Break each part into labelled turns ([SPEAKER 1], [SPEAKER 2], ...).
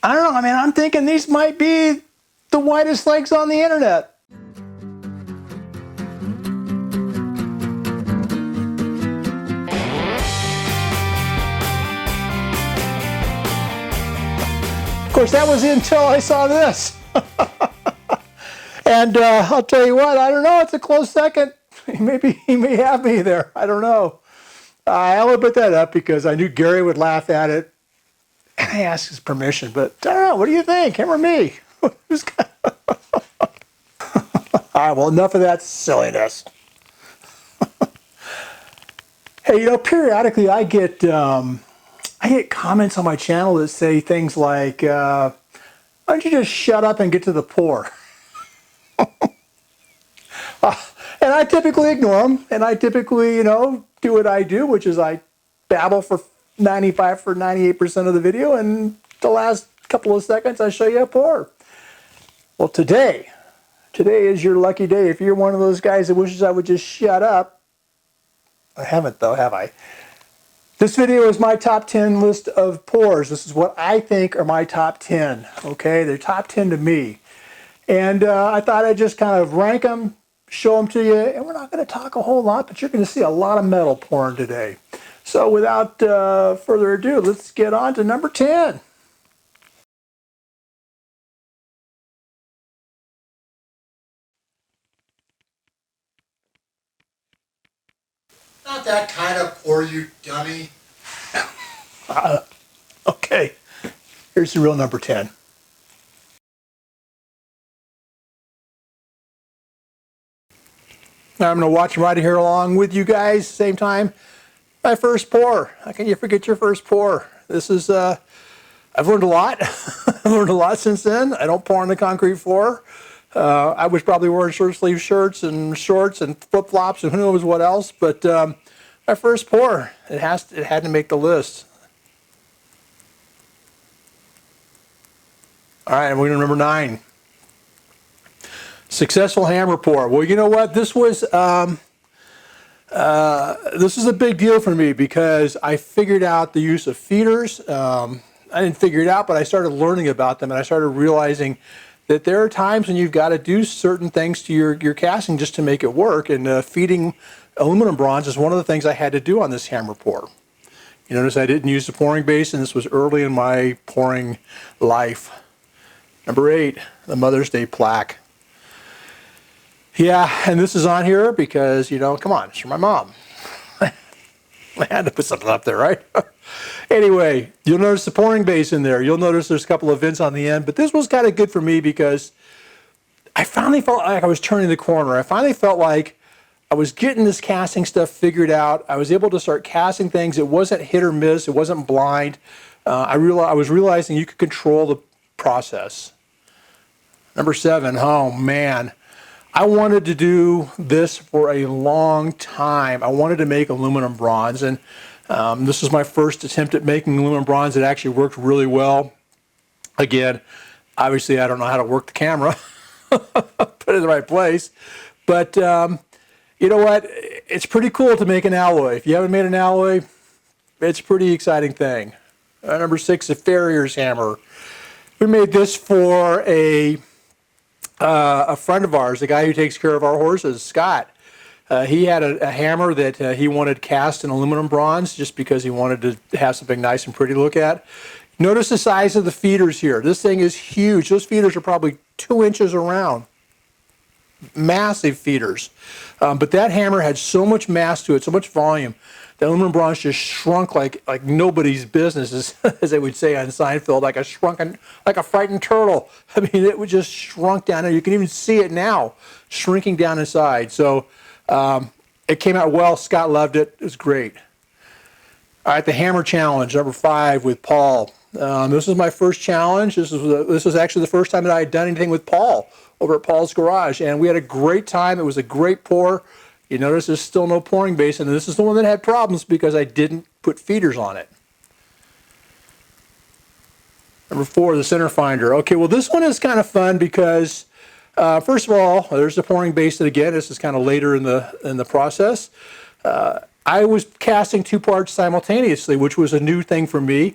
[SPEAKER 1] I don't know, I mean, I'm thinking these might be the whitest legs on the internet. Of course, that was until I saw this. And I'll tell you what, I don't know, it's a close second. Maybe he may have me there, I don't know. I only put that up because I knew Gary would laugh at it. And I asked his permission, but I don't know, what do you think, him or me? All right, well, enough of that silliness. Hey, you know, periodically I get comments on my channel that say things like, why don't you just shut up and get to the pour? And I typically ignore them, and I typically, you know, do what I do, which is I babble for 98% of the video, and the last couple of seconds I show you a pour. Well, today is your lucky day. If you're one of those guys that wishes I would just shut up, I haven't though, have I? This video is my top 10 list of pours. This is what I think are my top 10, okay? They're top 10 to me. And I thought I'd just kind of rank them, show them to you, and we're not going to talk a whole lot, but you're going to see a lot of metal pouring today. So without further ado, let's get on to number 10.
[SPEAKER 2] Not that kind of pour, you dummy.
[SPEAKER 1] Okay, here's the real number 10. Now I'm going to watch right here along with you guys, same time. My first pour. How can you forget your first pour? This is, I've learned a lot. I've learned a lot since then. I don't pour on the concrete floor. I was probably wearing short sleeve shirts and shorts and flip flops and who knows what else. But my first pour, it had to make the list. All right, and we're going to number 9. Successful hammer pour. Well, you know what? This was a big deal for me because I figured out the use of feeders. I didn't figure it out, but I started learning about them, and I started realizing that there are times when you've got to do certain things to your casting just to make it work, and feeding aluminum bronze is one of the things I had to do on this hammer pour. You notice I didn't use the pouring basin. This was early in my pouring life. Number 8, the Mother's Day plaque. Yeah, and this is on here because, you know, come on, it's for my mom. I had to put something up there, right? Anyway, you'll notice the pouring basin there. You'll notice there's a couple of vents on the end, but this was kind of good for me because I finally felt like I was turning the corner. I finally felt like I was getting this casting stuff figured out. I was able to start casting things. It wasn't hit or miss. It wasn't blind. I was realizing you could control the process. Number 7, oh man. I wanted to do this for a long time. I wanted to make aluminum bronze, and this was my first attempt at making aluminum bronze. It actually worked really well. Again, obviously I don't know how to work the camera, put it in the right place, but you know what? It's pretty cool to make an alloy. If you haven't made an alloy, it's a pretty exciting thing. Number 6, a farrier's hammer. We made this for a friend of ours, the guy who takes care of our horses, Scott. He had a hammer that he wanted cast in aluminum bronze just because he wanted to have something nice and pretty to look at. Notice the size of the feeders here. This thing is huge. Those feeders are probably 2 inches around. Massive feeders. But that hammer had so much mass to it, so much volume. The aluminum bronze just shrunk like nobody's business, as they would say on Seinfeld, like a frightened turtle. I mean, it would just shrunk down, and you can even see it now, shrinking down inside. So it came out well. Scott loved it. It was great. All right, the hammer challenge, number 5 with Paul. This was my first challenge. This was actually the first time that I had done anything with Paul over at Paul's garage, and we had a great time. It was a great pour. You notice there's still no pouring basin, and this is the one that had problems because I didn't put feeders on it. Number 4, the center finder. Okay, well this one is kind of fun because first of all, there's the pouring basin again. This is kind of later in the process. I was casting 2 parts simultaneously, which was a new thing for me.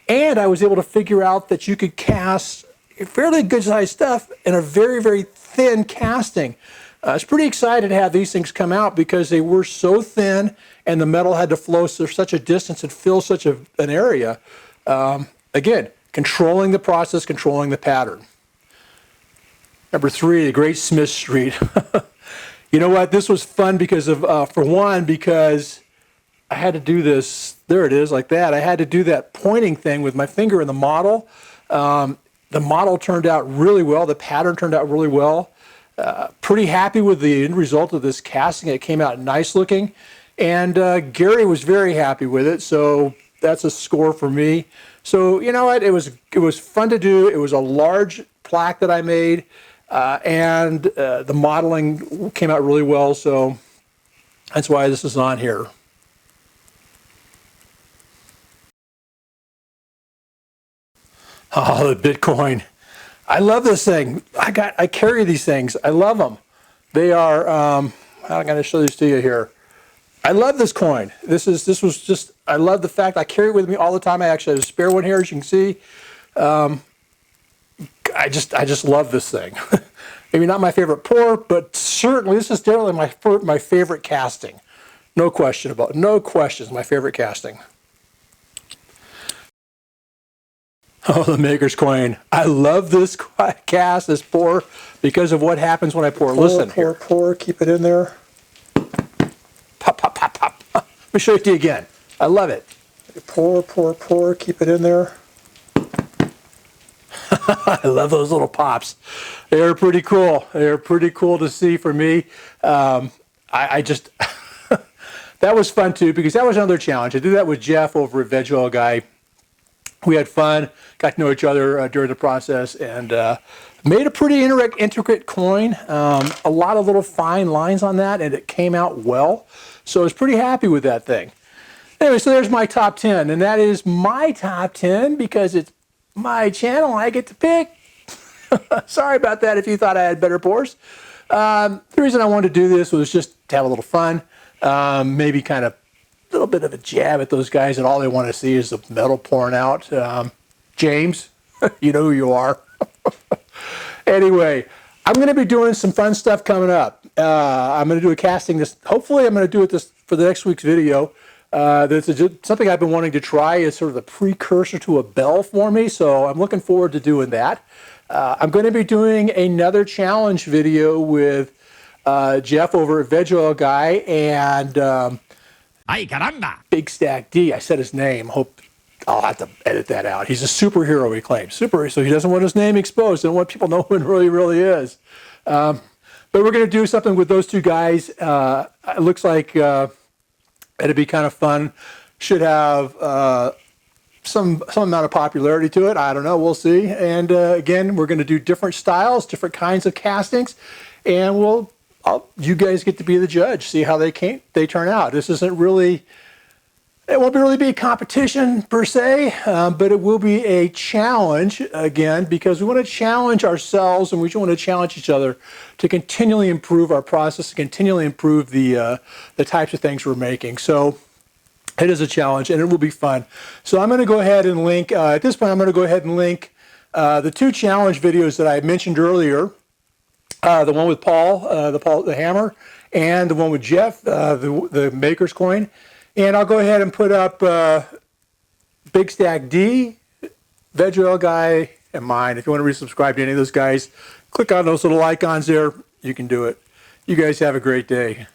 [SPEAKER 1] And I was able to figure out that you could cast fairly good sized stuff in a very, very thin casting. I was pretty excited to have these things come out because they were so thin and the metal had to flow such a distance and fill such an area. Again, controlling the process, controlling the pattern. Number 3, the Great Smith Street. You know what? This was fun because of, for one, because I had to do this, there it is, like that. I had to do that pointing thing with my finger in the model. The model turned out really well. The pattern turned out really well. Pretty happy with the end result of this casting. It came out nice looking. And Gary was very happy with it, so that's a score for me. So you know what? It was fun to do. It was a large plaque that I made, and the modeling came out really well, so that's why this is on here. Oh, the Bitcoin. I love this thing. I carry these things. I love them. They are, I'm going to show this to you here. I love this coin. This was just, I love the fact I carry it with me all the time. I actually have a spare one here, as you can see. I just love this thing. Maybe not my favorite pour, but certainly this is definitely my favorite casting. No question about it. No questions, my favorite casting. Oh, the Maker's Coin. I love this cast, this pour, because of what happens when I pour. Listen here. Pour, keep it in there. Pop, pop, pop, pop. Let me show it to you again. I love it. Pour, keep it in there. I love those little pops. They're pretty cool. They're pretty cool to see for me. I just, that was fun too, because that was another challenge. I did that with Jeff over at Veg Oil Guy. We had fun, got to know each other during the process, and made a pretty intricate coin. A lot of little fine lines on that, and it came out well. So I was pretty happy with that thing. Anyway, so there's my top 10, and that is my top 10 because it's my channel. I get to pick. Sorry about that if you thought I had better pours. The reason I wanted to do this was just to have a little fun, maybe kind of a little bit of a jab at those guys that all they want to see is the metal pouring out. James, you know who you are. Anyway, I'm going to be doing some fun stuff coming up. I'm going to do a casting this. Hopefully, I'm going to do it this for the next week's video. This is something I've been wanting to try. It's sort of the precursor to a bell for me, so I'm looking forward to doing that. I'm going to be doing another challenge video with Jeff over at Veg Oil Guy and
[SPEAKER 3] Ay, caramba!
[SPEAKER 1] Big Stack D. I said his name. Hope I'll have to edit that out. He's a superhero, he claims. So he doesn't want his name exposed. Doesn't want people to know who he really is. But we're going to do something with those two guys. It looks like it'd be kind of fun. Should have some amount of popularity to it. I don't know. We'll see. And again, we're going to do different styles, different kinds of castings, and you guys get to be the judge. See how they turn out. This isn't really. It won't really be a competition per se, but it will be a challenge again because we want to challenge ourselves and we want to challenge each other to continually improve our process, to continually improve the types of things we're making. So it is a challenge and it will be fun. So I'm going to go ahead and link, at this point I'm going to go ahead and link the two challenge videos that I mentioned earlier, the one with Paul, the hammer, and the one with Jeff, the Maker's Coin. And I'll go ahead and put up Big Stack D, Veg Oil Guy, and mine. If you want to resubscribe to any of those guys, click on those little icons there. You can do it. You guys have a great day.